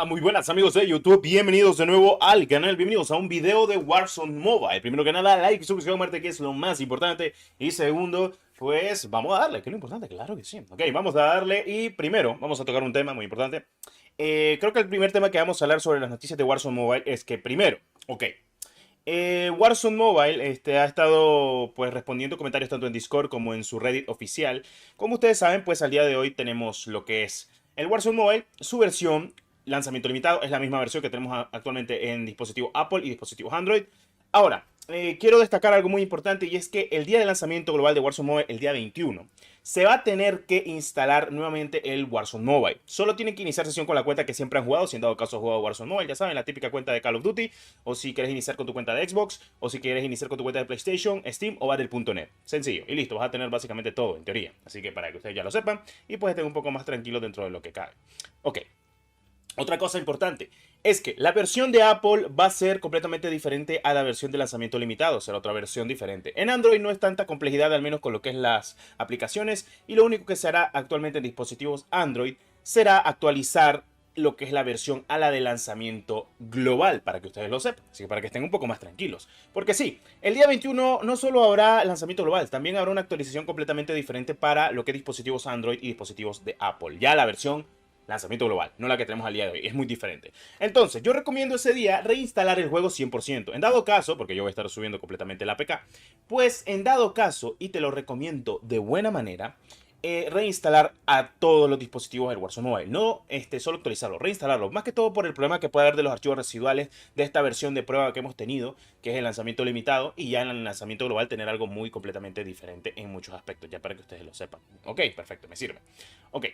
Muy buenas amigos de YouTube, bienvenidos de nuevo al canal, bienvenidos a un video de Warzone Mobile. Primero que nada, like, suscripción, muerte, que es lo más importante. Y segundo, pues vamos a darle, que es lo importante, claro que sí. Ok, vamos a darle y primero vamos a tocar un tema muy importante. Creo que el primer tema que vamos a hablar sobre las noticias de Warzone Mobile es que primero, ok, Warzone Mobile ha estado pues respondiendo comentarios tanto en Discord como en su Reddit oficial. Como ustedes saben, pues al día de hoy tenemos lo que es el Warzone Mobile, su versión lanzamiento limitado, es la misma versión que tenemos actualmente en dispositivos Apple y dispositivos Android. Ahora, quiero destacar algo muy importante y es que el día de lanzamiento global de Warzone Mobile, el día 21, se va a tener que instalar nuevamente el Warzone Mobile. Solo tienen que iniciar sesión con la cuenta que siempre han jugado, si en dado caso han jugado Warzone Mobile, ya saben, la típica cuenta de Call of Duty, o si quieres iniciar con tu cuenta de Xbox, o si quieres iniciar con tu cuenta de PlayStation, Steam o Battle.net. Sencillo, y listo, vas a tener básicamente todo, en teoría. Así que para que ustedes ya lo sepan, y pues estén un poco más tranquilos dentro de lo que cabe. Ok. Otra cosa importante es que la versión de Apple va a ser completamente diferente a la versión de lanzamiento limitado, será otra versión diferente. En Android no es tanta complejidad, al menos con lo que es las aplicaciones, y lo único que se hará actualmente en dispositivos Android será actualizar lo que es la versión a la de lanzamiento global, para que ustedes lo sepan, así que para que estén un poco más tranquilos. Porque sí, el día 21 no solo habrá lanzamiento global, también habrá una actualización completamente diferente para lo que es dispositivos Android y dispositivos de Apple. Ya la versión lanzamiento global, no la que tenemos al día de hoy, es muy diferente. Entonces, yo recomiendo ese día reinstalar el juego 100%. En dado caso, porque yo voy a estar subiendo completamente la APK, pues en dado caso, y te lo recomiendo de buena manera, reinstalar a todos los dispositivos del Warzone Mobile. No solo actualizarlo, reinstalarlo. Más que todo por el problema que puede haber de los archivos residuales de esta versión de prueba que hemos tenido, que es el lanzamiento limitado, y ya en el lanzamiento global tener algo muy completamente diferente en muchos aspectos, ya para que ustedes lo sepan. Ok, perfecto, me sirve. Ok.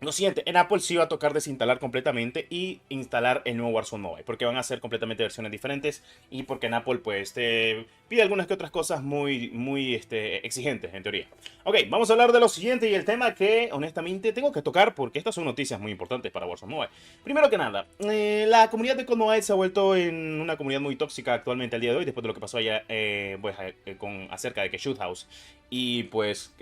Lo siguiente, en Apple sí va a tocar desinstalar completamente y instalar el nuevo Warzone Mobile, porque van a ser completamente versiones diferentes y porque en Apple pues te pide algunas que otras cosas muy exigentes en teoría. Ok, vamos a hablar de lo siguiente y el tema que honestamente tengo que tocar porque estas son noticias muy importantes para Warzone Mobile. Primero que nada, la comunidad de COD Mobile se ha vuelto en una comunidad muy tóxica actualmente al día de hoy, después de lo que pasó allá acerca de que Shoot House y pues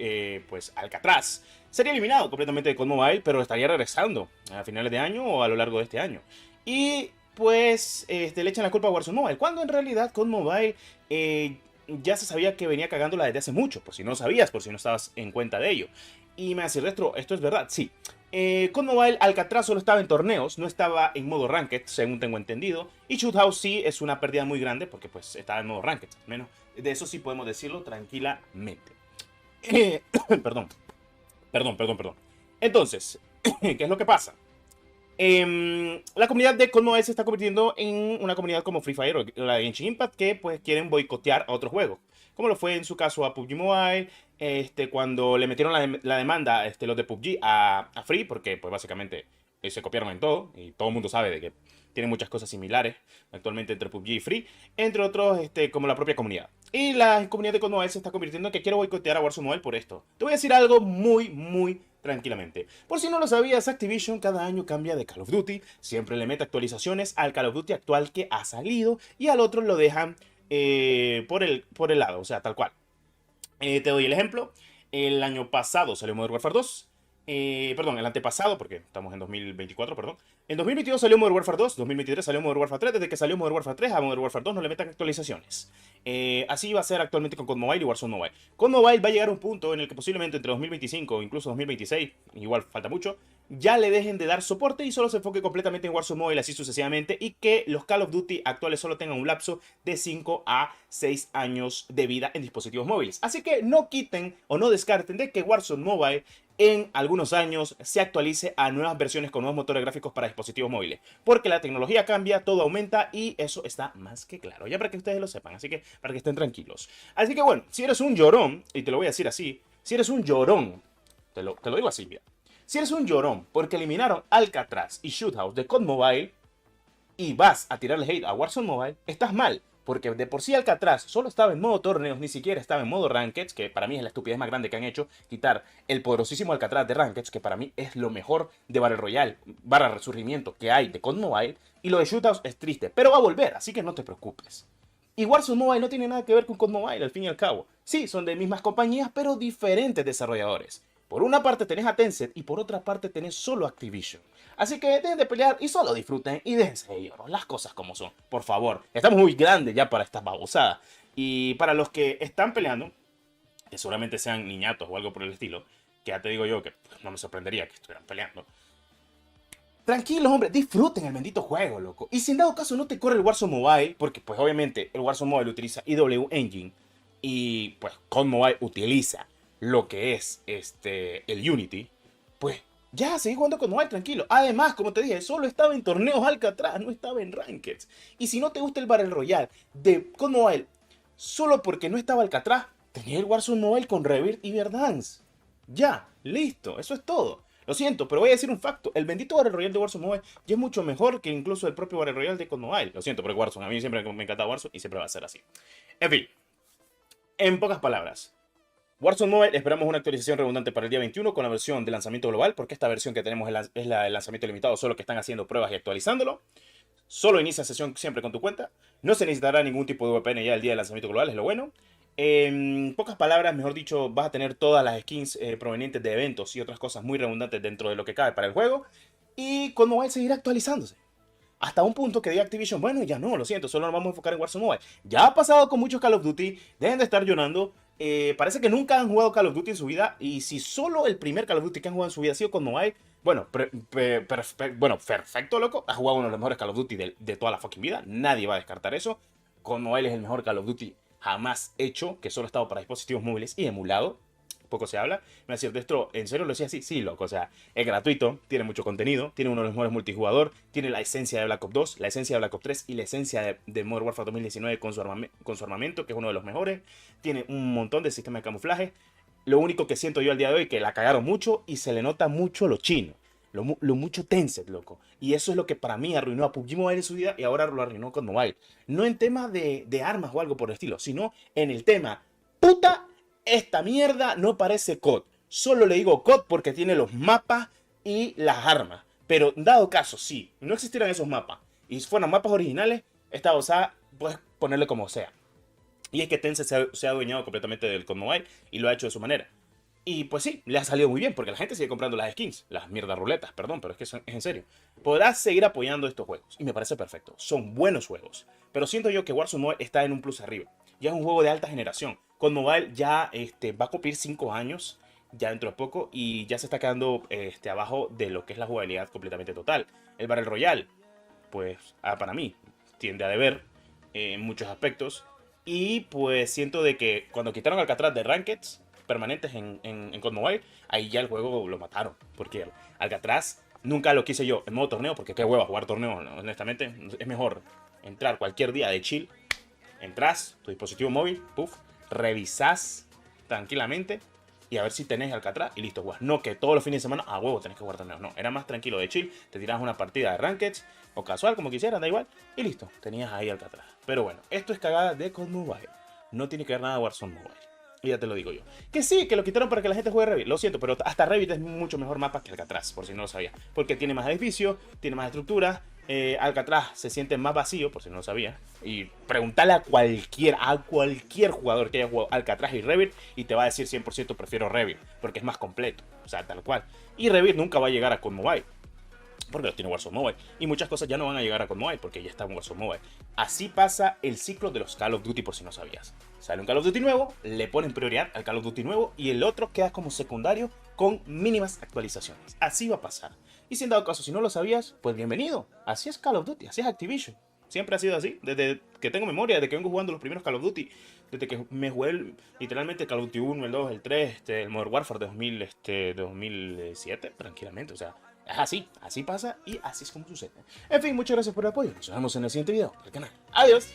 Alcatraz sería eliminado completamente de COD Mobile, pero estaría regresando a finales de año o a lo largo de este año. Y pues le echan la culpa a Warzone Mobile, cuando en realidad COD Mobile ya se sabía que venía cagándola desde hace mucho, por si no sabías, por si no estabas en cuenta de ello. Y me hace Retro, ¿esto es verdad? Sí. COD Mobile Alcatraz solo estaba en torneos, no estaba en modo Ranked, según tengo entendido. Y Shoot House sí es una pérdida muy grande porque pues estaba en modo Ranked, al menos de eso sí podemos decirlo tranquilamente. Perdón. Perdón. Entonces, ¿qué es lo que pasa? La comunidad de COD Mobile se está convirtiendo en una comunidad como Free Fire o la de Genshin Impact que pues quieren boicotear a otros juegos. Como lo fue en su caso a PUBG Mobile, cuando le metieron la demanda los de PUBG a Free, porque pues básicamente se copiaron en todo y todo el mundo sabe de que tienen muchas cosas similares actualmente entre PUBG y Free, entre otros como la propia comunidad. Y la comunidad de COD Mobile se está convirtiendo en que quiero boicotear a Warzone Mobile por esto. Te voy a decir algo muy tranquilamente. Por si no lo sabías, Activision cada año cambia de Call of Duty, siempre le mete actualizaciones al Call of Duty actual que ha salido y al otro lo dejan por el lado, o sea, tal cual. Te doy el ejemplo. El año pasado salió Modern Warfare 2. Perdón, el antepasado, porque estamos en 2024, perdón. En 2022 salió Modern Warfare 2, 2023 salió Modern Warfare 3. Desde que salió Modern Warfare 3 a Modern Warfare 2 no le metan actualizaciones. Así va a ser actualmente con COD Mobile y Warzone Mobile. COD Mobile va a llegar a un punto en el que posiblemente entre 2025 o incluso 2026, igual falta mucho, ya le dejen de dar soporte y solo se enfoque completamente en Warzone Mobile, así sucesivamente, y que los Call of Duty actuales solo tengan un lapso de 5 a 6 años de vida en dispositivos móviles. Así que no quiten o no descarten de que Warzone Mobile en algunos años se actualice a nuevas versiones con nuevos motores gráficos para dispositivos móviles. Porque la tecnología cambia, todo aumenta y eso está más que claro. Ya para que ustedes lo sepan, así que para que estén tranquilos. Así que bueno, si eres un llorón, y te lo voy a decir así, si eres un llorón, te lo digo así, mira. Si eres un llorón porque eliminaron Alcatraz y Shoot House de COD Mobile y vas a tirarle hate a Warzone Mobile, estás mal. Porque de por sí Alcatraz solo estaba en modo torneos, ni siquiera estaba en modo Rankeds, que para mí es la estupidez más grande que han hecho, quitar el poderosísimo Alcatraz de Rankeds, que para mí es lo mejor de Battle Royale, barra resurgimiento que hay de COD Mobile, y lo de Shootouts es triste, pero va a volver, así que no te preocupes. Y Warzone Mobile no tiene nada que ver con COD Mobile, al fin y al cabo. Sí, son de mismas compañías, pero diferentes desarrolladores. Por una parte tenés a Tencent y por otra parte tenés solo Activision. Así que dejen de pelear y solo disfruten y déjense de llorar, las cosas como son. Por favor, estamos muy grandes ya para estas babosadas. Y para los que están peleando, que seguramente sean niñatos o algo por el estilo, que ya te digo yo que pues, no me sorprendería que estuvieran peleando. Tranquilos, hombre, disfruten el bendito juego, loco. Y si en dado caso no te corre el Warzone Mobile, porque pues obviamente el Warzone Mobile utiliza IW Engine y pues COD Mobile utiliza lo que es el Unity, pues ya seguí jugando con Mobile tranquilo. Además, como te dije, solo estaba en torneos Alcatraz, no estaba en Rankeds. Y si no te gusta el Battle Royale de COD Mobile, solo porque no estaba Alcatraz, tenía el Warzone Mobile con Rebirth y Verdansk. Ya, listo, eso es todo. Lo siento, pero voy a decir un facto. El bendito Battle Royale de Warzone Mobile ya es mucho mejor que incluso el propio Battle Royale de COD Mobile. Lo siento, pero Warzone, a mí siempre me encanta Warzone y siempre va a ser así. En fin, en pocas palabras. Warzone Mobile esperamos una actualización redundante para el día 21 con la versión de lanzamiento global, porque esta versión que tenemos es la de lanzamiento limitado, solo que están haciendo pruebas y actualizándolo. Solo inicia sesión siempre con tu cuenta. No se necesitará ningún tipo de VPN ya el día del lanzamiento global, es lo bueno. En pocas palabras, mejor dicho, vas a tener todas las skins provenientes de eventos y otras cosas muy redundantes dentro de lo que cabe para el juego. Y con Mobile seguirá actualizándose. Hasta un punto que diga Activision, bueno, ya no, lo siento, solo nos vamos a enfocar en Warzone Mobile. Ya ha pasado con muchos Call of Duty, dejen de estar llorando. Parece que nunca han jugado Call of Duty en su vida. Y si solo el primer Call of Duty que han jugado en su vida ha sido con Mobile, bueno, perfecto, loco. Ha jugado uno de los mejores Call of Duty de toda la fucking vida. Nadie va a descartar eso. Con Mobile es el mejor Call of Duty jamás hecho, que solo ha estado para dispositivos móviles y emulado. Poco se habla. Me decía, Destro, ¿en serio lo decía así? Sí, loco. O sea, es gratuito, tiene mucho contenido, tiene uno de los mejores multijugador, tiene la esencia de Black Ops 2, la esencia de Black Ops 3 y la esencia de Modern Warfare 2019 con su armamento, que es uno de los mejores. Tiene un montón de sistemas de camuflaje. Lo único que siento yo al día de hoy es que la cagaron mucho y se le nota mucho lo chino. Lo mucho Tencent, loco. Y eso es lo que para mí arruinó a PUBG Mobile en su vida y ahora lo arruinó con Mobile. No en tema de armas o algo por el estilo, sino en el tema, puta, esta mierda no parece COD. Solo le digo COD porque tiene los mapas y las armas. Pero dado caso, si no existieran esos mapas y fueran mapas originales, esta osada puedes ponerle como sea. Y es que Tencent se ha adueñado completamente del COD Mobile y lo ha hecho de su manera. Y pues sí, le ha salido muy bien, porque la gente sigue comprando las skins, las mierdas ruletas, perdón, pero es que es en serio. Podrás seguir apoyando estos juegos, y me parece perfecto, son buenos juegos. Pero siento yo que Warzone Mobile está en un plus arriba. Ya es un juego de alta generación. Con Mobile ya va a cumplir 5 años, ya dentro de poco, y ya se está quedando abajo de lo que es la jugabilidad completamente total. El Battle Royale, pues para mí, tiende a deber en muchos aspectos. Y pues siento de que cuando quitaron Alcatraz de Rankeds permanentes en COD Mobile, ahí ya el juego lo mataron. Porque Alcatraz nunca lo quise yo en modo torneo, porque qué hueva jugar torneo, ¿no? Honestamente. Es mejor entrar cualquier día de chill, entras, tu dispositivo móvil, puff, revisás tranquilamente y a ver si tenés Alcatraz y listo, jugas. No que todos los fines de semana a huevo tenés que jugar torneos, no, era más tranquilo de chill, te tirabas una partida de Rankeds o casual, como quisieras, da igual, y listo, tenías ahí Alcatraz. Pero bueno, esto es cagada de COD Mobile, no tiene que ver nada de Warzone Mobile. Y ya te lo digo yo. Que sí, que lo quitaron para que la gente juegue Revit. Lo siento, pero hasta Revit es mucho mejor mapa que Alcatraz, por si no lo sabía. Porque tiene más edificios, tiene más estructuras. Alcatraz se siente más vacío, por si no lo sabía. Y preguntarle a cualquier jugador que haya jugado Alcatraz y Revit y te va a decir 100% prefiero Revit, porque es más completo. O sea, tal cual. Y Revit nunca va a llegar a COD Mobile, porque los tiene Warzone Mobile. Y muchas cosas ya no van a llegar a COD Mobile porque ya está en Warzone Mobile. Así pasa el ciclo de los Call of Duty, por si no sabías. Sale un Call of Duty nuevo, le ponen prioridad al Call of Duty nuevo y el otro queda como secundario con mínimas actualizaciones. Así va a pasar. Y si en dado caso, si no lo sabías, pues bienvenido. Así es Call of Duty, así es Activision. Siempre ha sido así, desde que tengo memoria, desde que vengo jugando los primeros Call of Duty, desde que me jugué literalmente Call of Duty 1, el 2, el 3, el Modern Warfare 2007, tranquilamente, o sea, es así pasa y así es como sucede. En fin, muchas gracias por el apoyo, nos vemos en el siguiente video del canal. Adiós.